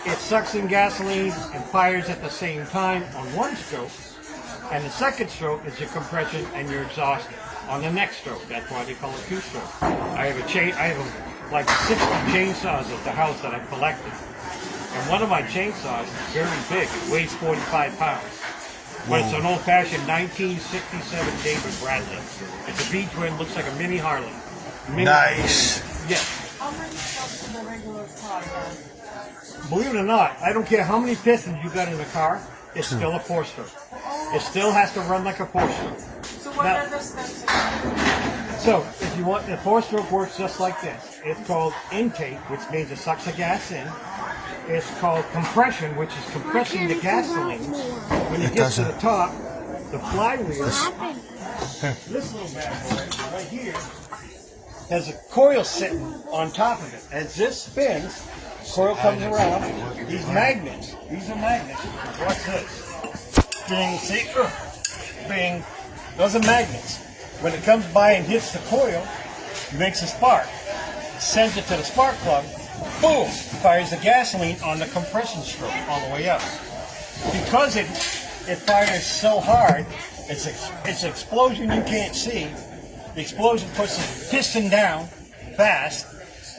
it sucks in gasoline and fires at the same time on one stroke, and the second stroke is your compression and your exhaust on the next stroke. That's why they call it two-stroke. I have like 60 chainsaws at the house that I collected, and one of my chainsaws is very big. It weighs 45 pounds. But it's an old-fashioned 1967 David Bradley. It's a V-twin, looks like a mini Harley. Nice. Yes. How many comes in the regular car? Believe it or not, I don't care how many pistons you got in the car, it's still a four-stroke. It still has to run like a four-stroke. So what are the steps again? So, if you want, the four-stroke works just like this. It's called intake, which means it sucks the gas in. It's called compression, which is compressing the gasoline. When it gets to the top, the flywheel, this little bad boy right here, has a coil sitting on top of it. As this spins, coil comes around. These are magnets. Watch this. Bing, see? Bing. Those are magnets. When it comes by and hits the coil, it makes a spark. Sends it to the spark plug. Boom! Fires the gasoline on the compression stroke all the way up. Because it fires so hard, it's an explosion you can't see. The explosion puts the piston down fast,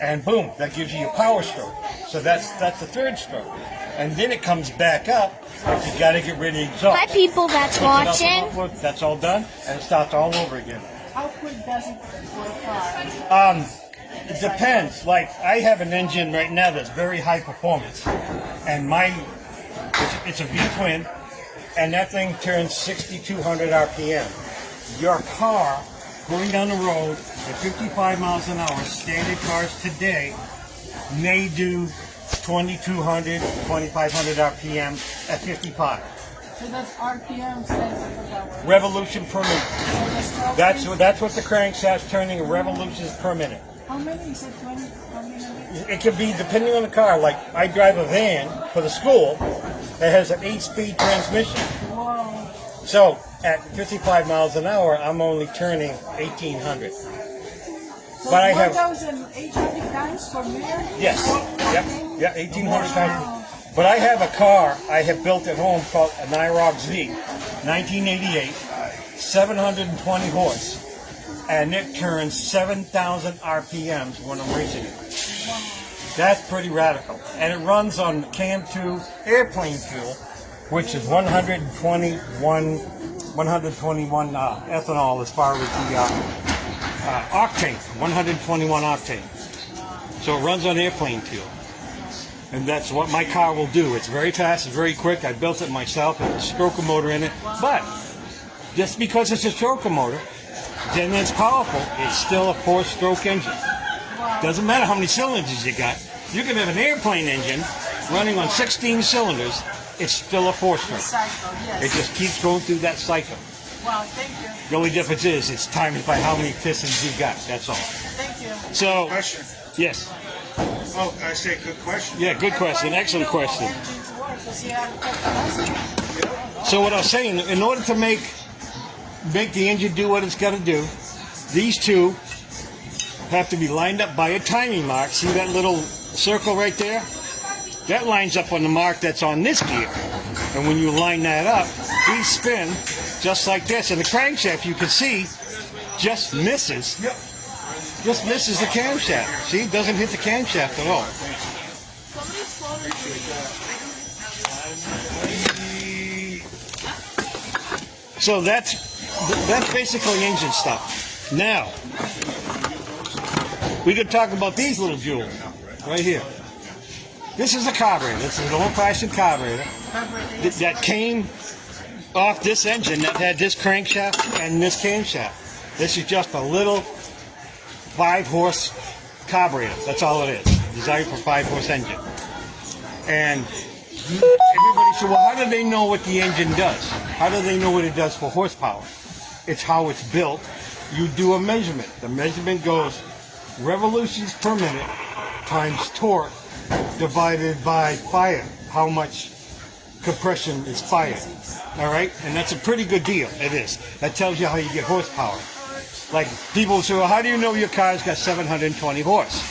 and boom, that gives you a power stroke. So that's the third stroke. And then it comes back up, but you got to get rid of the exhaust. Hi people that's watching. That's all done, and it starts all over again. How quick does it for a car? It depends. Like, I have an engine right now that's very high performance, and it's a V-twin, and that thing turns 6,200 RPM. Your car going down the road at 55 miles an hour, standard cars today may do 2,200, 2,500 RPM at 55. So that's RPM stands for that word. Revolution per minute. So the stroke That's what the crankshaft's turning revolutions per minute. How many is it? 20? How many? It could be depending on the car. Like, I drive a van for the school that has an 8-speed transmission. Wow. So at 55 miles an hour, I'm only turning 1,800. So But I have 1,800 times per minute? yes, yeah, 1,800 times. But I have a car I have built at home called an IROC Z, 1988, 720 horse. And it turns 7,000 RPMs when I'm racing it. That's pretty radical. And it runs on CAM2 airplane fuel, which is 121 ethanol as far as the octane, 121 octane. So it runs on airplane fuel. And that's what my car will do. It's very fast, it's very quick. I built it myself. It has a stroker motor in it. But just because it's a stroker motor, then it's powerful, it's still a four-stroke engine. Doesn't matter how many cylinders you got. You can have an airplane engine running on 16 cylinders, it's still a four-stroke. Cycle, yes. It just keeps going through that cycle. Wow, thank you. The only difference is it's timed by how many pistons you got, that's all. Thank you. So, Question. yes. Oh, I say good question. Yeah, good question, excellent question. Engines work, does he have capacity? So what I was saying, in order to make the engine do what it's got to do, these two have to be lined up by a timing mark. See that little circle right there? That lines up on the mark that's on this gear. And when you line that up, these spin just like this. And the crankshaft, you can see, just misses. Just misses the camshaft. See, it doesn't hit the camshaft at all. So that's basically engine stuff. Now, we could talk about these little jewels right here. This is a carburetor. This is an old-fashioned carburetor that came off this engine that had this crankshaft and this camshaft. This is just a little 5-horse carburetor. That's all it is. Designed for 5-horse engine. And everybody said, well, how do they know what the engine does? How do they know what it does for horsepower? It's how it's built. You do a measurement. The measurement goes revolutions per minute times torque divided by fire. How much compression is fired. All right? And that's a pretty good deal. It is. That tells you how you get horsepower. Like, people say, well, how do you know your car's got 720 horse?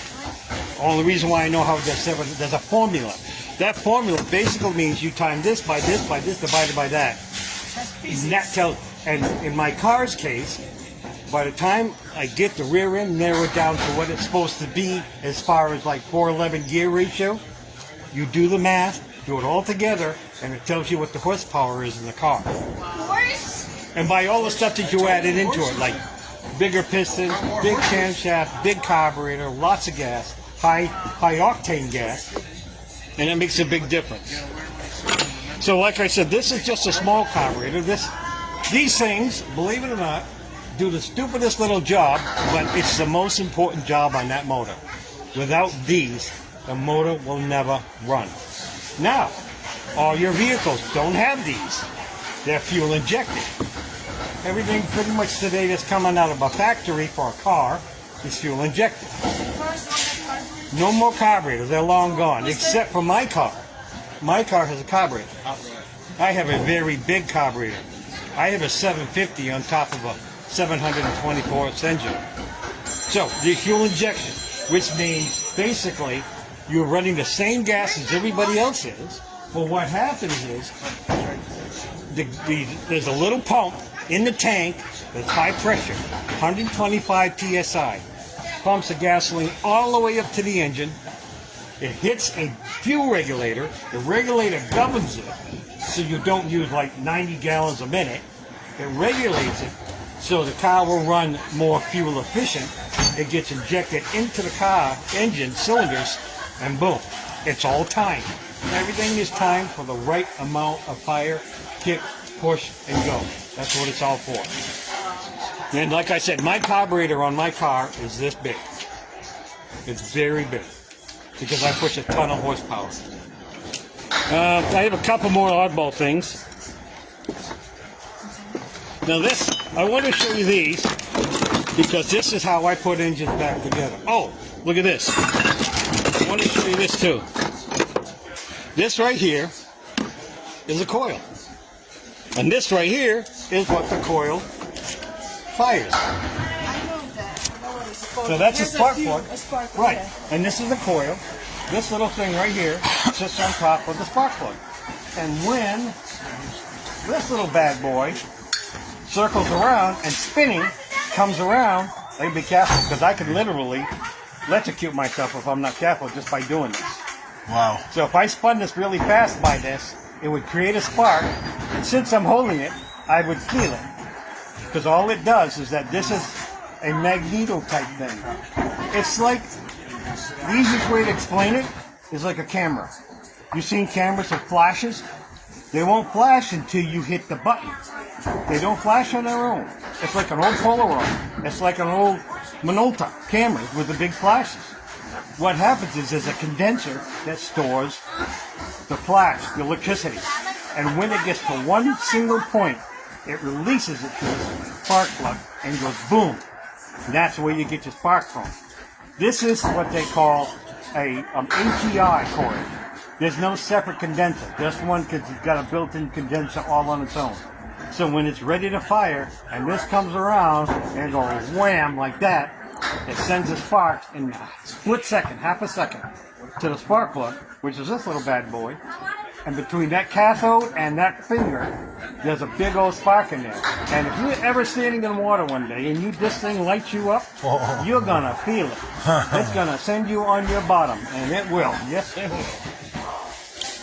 Only reason why I know how it does there's a formula. That formula basically means you time this by this by this divided by that. And that tells, and in my car's case, by the time I get the rear end narrowed down to what it's supposed to be as far as like 411 gear ratio, you do the math, do it all together, and it tells you what the horsepower is in the car. And by all the stuff that you added into it, like bigger piston, big camshaft, big carburetor, lots of gas, high octane gas, and it makes a big difference. So like I said, this is just a small carburetor. These things, believe it or not, do the stupidest little job, but it's the most important job on that motor. Without these, the motor will never run. Now, all your vehicles don't have these. They're fuel injected. Everything pretty much today that's coming out of a factory for a car is fuel injected. No more carburetors, they're long gone, except for my car. My car has a carburetor. I have a very big carburetor. I have a 750 on top of a 724 horse engine. So, the fuel injection, which means basically you're running the same gas as everybody else is, but what happens is there's a little pump in the tank that's high pressure, 125 psi, pumps the gasoline all the way up to the engine. It hits a fuel regulator. The regulator governs it so you don't use like 90 gallons a minute. It regulates it so the car will run more fuel efficient. It gets injected into the car engine cylinders, and boom, it's all timed. Everything is timed for the right amount of fire, kick, push, and go. That's what it's all for. And like I said, my carburetor on my car is this big. It's very big because I push a ton of horsepower. I have a couple more oddball things. Now this, I want to show you these because this is how I put engines back together. Oh, look at this. I want to show you this too. This right here is a coil. And this right here is what the coil fires. So that's a spark plug. Right. And this is the coil. This little thing right here sits on top of the spark plug. And when this little bad boy circles around and spinning, comes around, I gotta be careful because I can literally electrocute myself if I'm not careful just by doing this. Wow. So if I spun this really fast by this, it would create a spark, and since I'm holding it, I would feel it. Because all it does is that this is a magneto type thing. It's like, the easiest way to explain it is like a camera. You've seen cameras with flashes? They won't flash until you hit the button. They don't flash on their own. It's like an old Polaroid. It's like an old Minolta camera with the big flashes. What happens is there's a condenser that stores the flash, the electricity. And when it gets to one single point, it releases it to the spark plug and goes boom. And that's where you get your spark from. This is what they call a ATI coil. There's no separate condenser. This one has got a built-in condenser all on its own. So when it's ready to fire, and this comes around and goes wham like that, it sends a spark in a split second, half a second, to the spark plug, which is this little bad boy. And between that cathode and that finger, there's a big old spark in there. And if you're ever standing in water one day and this thing lights you up, you're gonna feel it. It's gonna send you on your bottom, and it will. Yes, it will.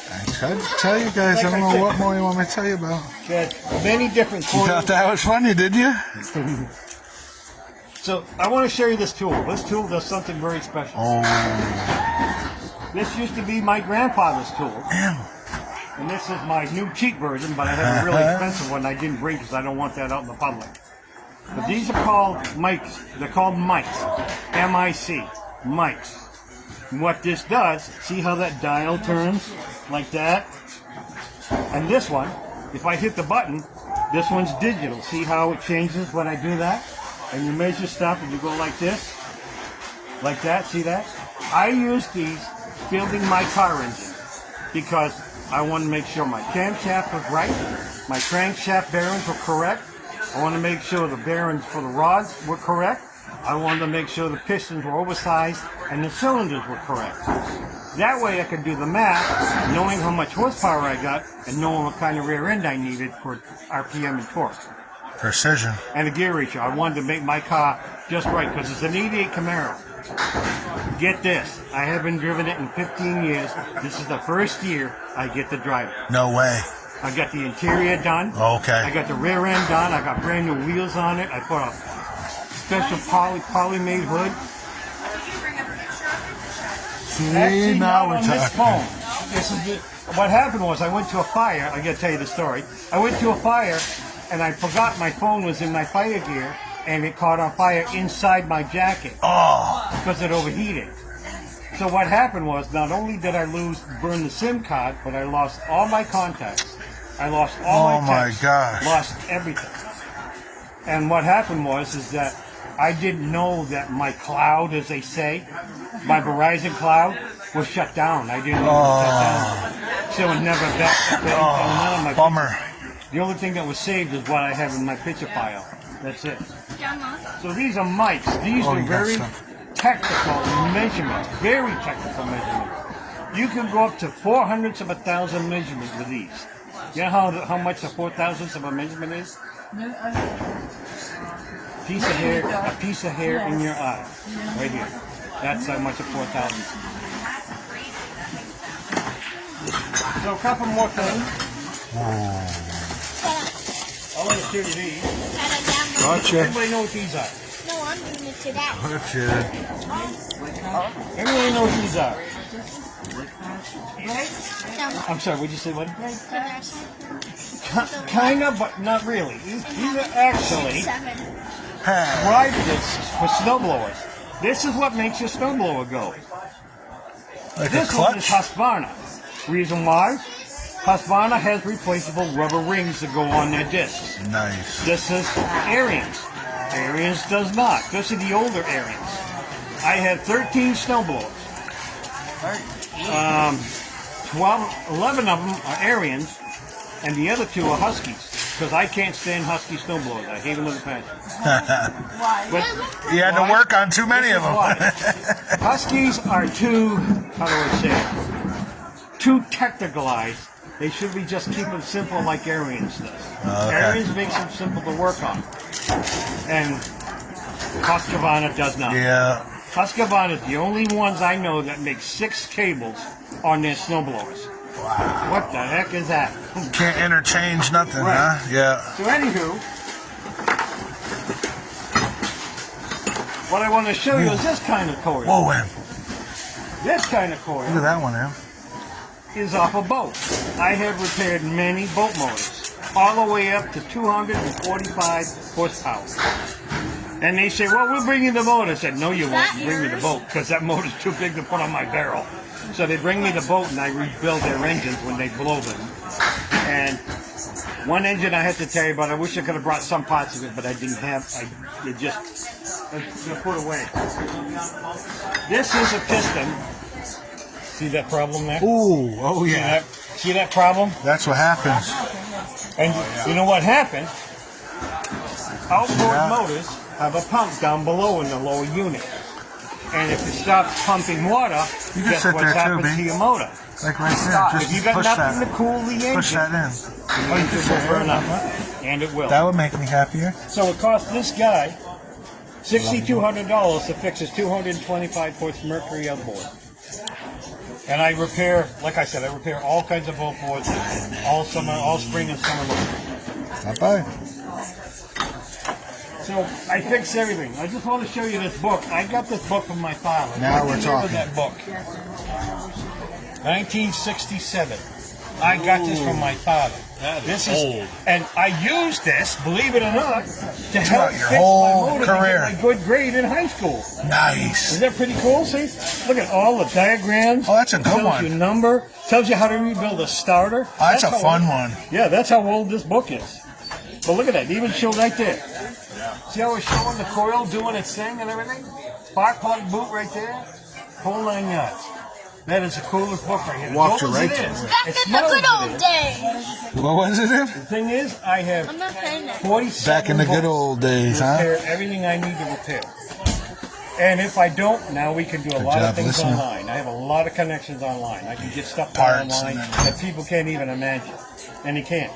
I tried to tell you guys. I don't know what more you want me to tell you about. There's many different You coils. thought that was funny, did you? So I want to show you this tool. This tool does something very special. Oh. This used to be my grandfather's tool. Ew. And this is my new cheap version, but I have a really expensive one I didn't bring because I don't want that out in the public. But these are called mics. They're called mics. M-I-C. Mics. And what this does, see how that dial turns like that? And this one, if I hit the button, this one's digital. See how it changes when I do that? And you measure stuff and you go like this. Like that, see that? I use these building my car engine because I want to make sure my camshaft was right, my crankshaft bearings were correct. I want to make sure the bearings for the rods were correct. I wanted to make sure the pistons were oversized and the cylinders were correct. That way I could do the math, knowing how much horsepower I got and knowing what kind of rear end I needed for RPM and torque. Precision. And the gear ratio. I wanted to make my car just right because it's an 88 Camaro. Get this, I haven't driven it in 15 years. This is the first year I get to drive it. No way. I got the interior done. Okay. I got the rear end done. I got brand new wheels on it. I put a special poly-made hood. See, Actually, now not we're on this talking. phone. This is what happened was I went to a fire. I got to tell you the story. I went to a fire and I forgot my phone was in my fire gear, and it caught on fire inside my jacket because it overheated. So what happened was, not only did I burn the SIM card, but I lost all my contacts. I lost all my texts. Oh my gosh. Lost everything. And what happened is that I didn't know that my cloud, as they say, my Verizon cloud, was shut down. I didn't know it was shut down. So it never backed up none of my Bummer. pictures. The only thing that was saved is what I have in my picture file. That's it. So these are mics. These are very technical measurements. Very technical measurements. You can go up to 400ths of a thousand measurements with these. You know how much a 4,000ths of a measurement is? A piece of hair in your eye. Right here. That's how much a 4,000ths. So a couple more things. I want to show you these. Gotcha. Everybody know what these are. No, I'm doing it today. Gotcha. Everybody know what these are. No. I'm sorry, what'd you say, what? Kind of, but not really. These are actually ride discs for snowblowers. This is what makes your snowblower go. Like a This one is clutch? Husqvarna. Reason why? Husqvarna has replaceable rubber rings that go on their discs. Nice. This is Ariens. Ariens does not. This is the older Ariens. I have 13 snowblowers. 11 of them are Ariens, and the other 2 are Huskies. Because I can't stand Husky snowblowers. I hate them with a passion. But You had to work on too many of them. Huskies are too, how do I say it? Too technicalized. They should be just keep them simple like Ariens does. Ariens makes them simple to work on. And Husqvarna does not. Yeah. Husqvarna is the only ones I know that make 6 cables on their snowblowers. Wow. What the heck is that? Can't interchange nothing, Right. huh? Yeah. So anywho, what I want to show you is this kind of coil. Whoa, man. This kind of coil Look at that one, man. is off a boat. I have repaired many boat motors, all the way up to 245 horsepower. And they say, well, we'll bring you the boat. I said, no, you won't bring me the boat, because that motor's too big to put on my barrel. So they bring me the boat, and I rebuild their engines when they blow them. And one engine I had to tell you about, I wish I could have brought some parts of it, but I didn't have. It just put away. This is a piston. See that problem there? Ooh, oh yeah. See that problem? That's what happens. And you know what happened? Outboard motors have a pump down below in the lower unit. And if it stops pumping water, You can guess sit what's there too, happened B. to your motor? Like right there. If you Just got push nothing that. to cool the engine, Push that in. the engine will burn up. And it will. That would make me happier. So it cost this guy $6,200 to fix his 225 horse Mercury outboard. And I repair, like I said, I repair all kinds of outboards all summer, all spring and summer long. Not bad. So I fix everything. I just want to show you this book. I got this book from my father. Now we're Remember talking. that book. 1967. I got this from my father. This is old. And I used this, believe it or not, to help your fix whole my motor career. to get my good grade in high school. Nice. Isn't that pretty cool? See? Look at all the diagrams. Oh, that's a good tells one. you number. Tells you how to rebuild a starter. Oh, that's a how fun old- one. Yeah, that's how old this book is. But look at that. It even showed right there. See how it's showing the coil doing its thing and everything? Spark plug boot right there. Whole 9 yards. That is the coolest book right here. Walked As old you as right it to is. it. Back It in the smells good as old it is. days. What was it? The thing is, I have I'm not saying that. 47 Back in the good books old days, to huh? repair everything I need to repair. And if I don't, now we can do a Good lot of job things listening. online. I have a lot of connections online. I can get stuff Parts online and that people can't even imagine. And you can't.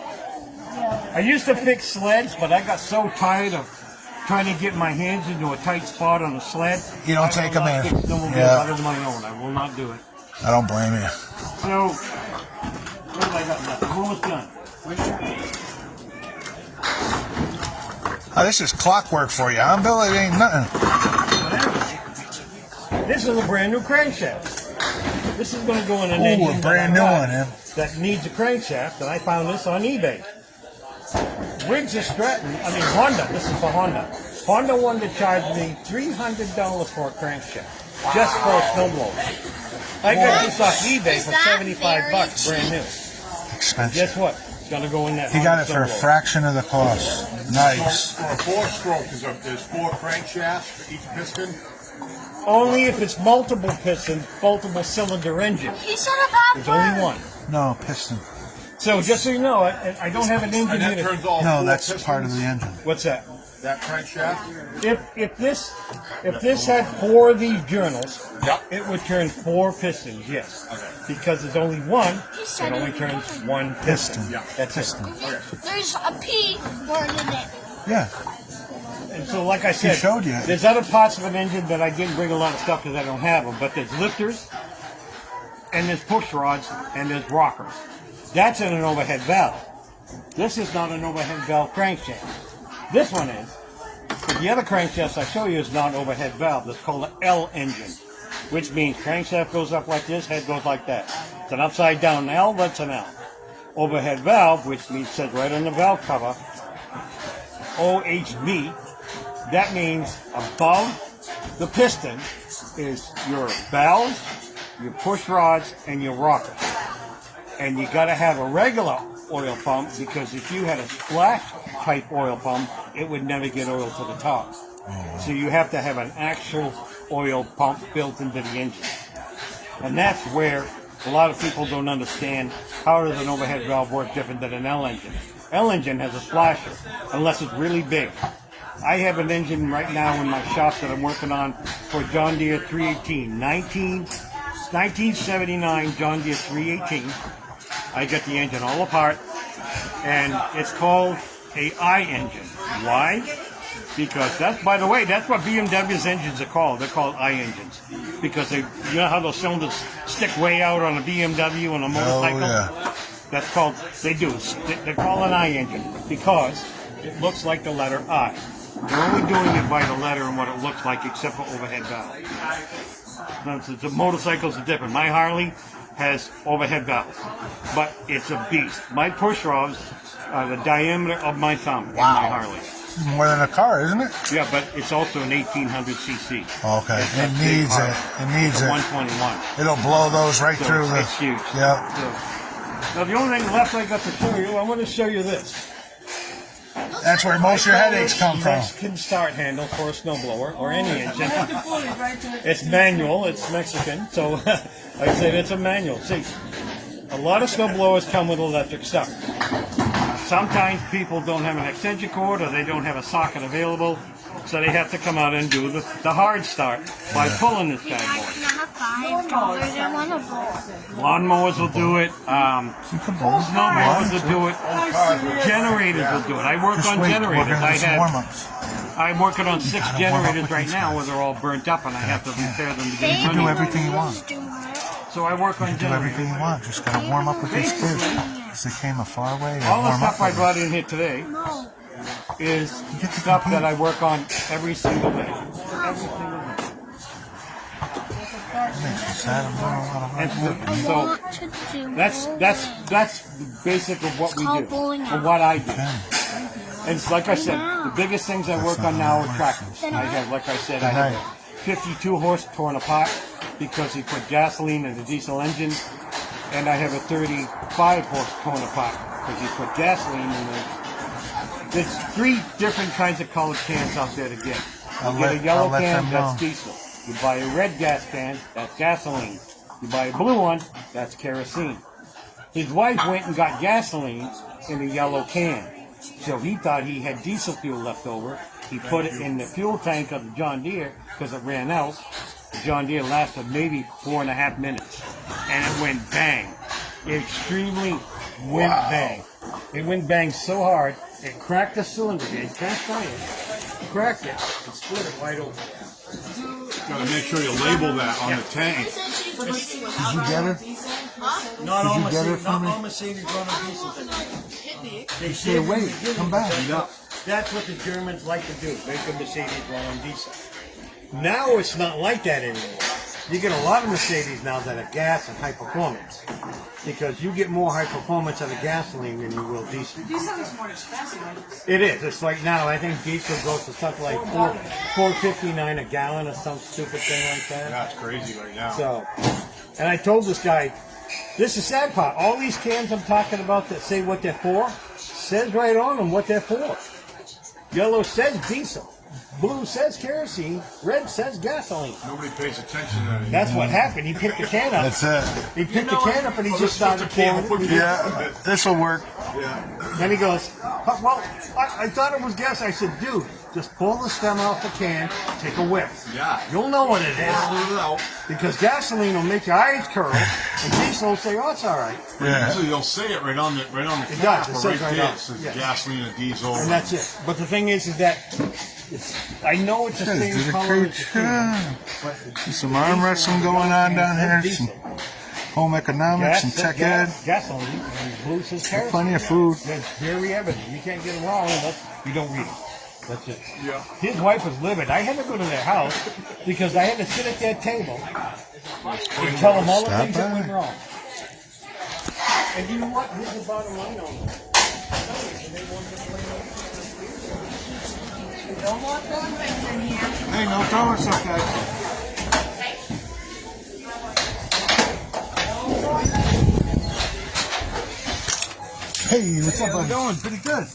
I used to fix sleds, but I got so tired of trying to get my hands into a tight spot on a sled. You don't I take will them not in. fix snowmobiles Yeah. out of my own. I will not do it. I don't blame you. So, what have I got left? I'm almost done. Oh, this is clockwork for you, huh, Bill? It ain't nothing. This is a brand new crankshaft. This is going to go in an Ooh, engine a brand new one, eh? that needs a crankshaft, and I found this on eBay. Briggs & Stratton, Honda, this is for Honda. Honda wanted to charge me $300 for a crankshaft, just for a snowblower. I got this off eBay for $75, brand new. Expensive. Guess what? It's going to go in that He got it Honda for a snowblower. fraction of the cost. Nice. For a four-stroke, there's 4 crankshafts for each piston. Only if it's multiple pistons, multiple cylinder engine. You said about There's only one. No, piston. So just so you know, I don't have an engine And that unit. turns all No, 4 that's pistons. part of the engine. What's that? That crankshaft. If this had 4 of these journals, Yep. it would turn 4 pistons, yes. Because there's only one, it only turns 1 piston. Yeah. That's it. there's a P word in it. Yeah. And so, like I said, showed you. there's other parts of an engine that I didn't bring a lot of stuff because I don't have them. But there's lifters, and there's push rods, and there's rockers. That's in an overhead valve. This is not an overhead valve crankshaft. This one is. But the other crankshaft I show you is not an overhead valve. It's called an L engine, which means crankshaft goes up like this, head goes like that. It's an upside down L, that's an L. Overhead valve, which means says right on the valve cover, OHV. That means above the piston is your valves, your push rods, and your rockers. And you got to have a regular oil pump because if you had a splash type oil pump, it would never get oil to the top. So you have to have an actual oil pump built into the engine. And that's where a lot of people don't understand how does an overhead valve work different than an L engine. L engine has a splasher, unless it's really big. I have an engine right now in my shop that I'm working on for John Deere 318, 1979 John Deere 318. I got the engine all apart, and it's called a I engine. Why? Because that's, by the way, that's what BMW's engines are called. They're called I engines because they, you know how those cylinders stick way out on a BMW and a motorcycle. yeah. That's called. They do. They call an I engine because it looks like the letter I. They're only doing it by the letter and what it looks like, except for overhead valve. Now, the motorcycles are different. My Harley has overhead valves, but it's a beast. My push rods are the diameter of my thumb in my Harley. More than a car, isn't it? Yeah, but it's also an 1800 cc. Okay. It's a It big needs car. it. It needs It's a it. 121. It'll blow those right So through the. it's huge. Yeah. So, now the only thing left I got to show you, I want to show you this. That's where most of your headaches come from. Mexican start handle for a snowblower or any engine. It's manual. It's Mexican, so I said it's a manual. See, a lot of snowblowers come with electric start. Sometimes people don't have an extension cord or they don't have a socket available, so they have to come out and do the hard start by pulling this bad boy. $5 and one of them. Lawnmowers will do it. Snowblowers will do it. Generators will do it. I work Just on wait. We're generators. gonna I do some have. warm-ups. I'm working on 6 gotta warm up generators with right these now guys. where they're all burnt up and I have to repair them to get You can do money. everything you want. So I work on Do everything generators. you want. Just gotta warm up with these kids. Because they came a far way. and All the warm stuff up I with brought in here today is get to stuff compete. that I work on every single day. Every single day. It makes me sad. I'm doing a lot of hard work. And so that's the basic of what we do, bowling or what I do. Okay. And it's like I said, the biggest things I work on now are tractors. I have, like I said, I have a 52 horse torn apart because he put gasoline in the diesel engine, and I have a 35 horse torn apart because he put gasoline in the. There's 3 different kinds of colored cans out there to get. You get a yellow I'll let can, them that's know. diesel. You buy a red gas can, that's gasoline. You buy a blue one, that's kerosene. His wife went and got gasoline in a yellow can. So he thought he had diesel fuel left over, He put it in the fuel tank of the John Deere because it ran out. The John Deere lasted maybe 4.5 minutes, and it went bang. Extremely went bang. It went bang so hard it cracked the cylinder head, cast iron, cracked it, and split it wide open. Gotta make sure you label that on the tank. Did you get her? Not all Did you get it Mercedes, from not me? all Mercedes run on diesel. They Say, wait, come back. That's what the Germans like to do, make the Mercedes run on diesel. Now it's not like that anymore. You get a lot of Mercedes now that are gas and high performance. Because you get more high performance out of gasoline than you will diesel. Diesel is more expensive. It is. It's like now, I think diesel goes to something like $4.59 a gallon or some stupid thing like that. That's crazy right now. So, and I told this guy, this is the sad part. All these cans I'm talking about that say what they're for, says right on them what they're for. Yellow says diesel. Blue says kerosene. Red says gasoline. Nobody pays attention to that anymore. That's what happened. He picked the can up. That's it. He picked the can up and he just started pouring it. Yeah, this'll work. Yeah. Then he goes, well, I thought it was gas. I said, dude, just pull the stem off the can, take a whiff. Yeah. You'll know what it Pull is. it out. Because gasoline will make your eyes curl, and diesel will say, oh, it's all right. Yeah. Usually they'll say it right on the It cap, does. It says right there. on. It says Yes. gasoline and diesel. And that's it. But the thing is that I know it's the Guys same did a color great as the can, job. but Some arm wrestling going on down here. Some home economics and tech ed. gasoline, and blue says kerosene. Plenty of food. That's very evident. You can't get it wrong unless you don't read it. That's it. Yeah. His wife was livid. I had to go to their house because I had to sit at their table and tell them all the Stop things that by. went wrong. And you know what? Here's the bottom line on that. No more throwing things in here. Hey, no throwing stuff, guys. Hey, what's up, buddy? Doing pretty good.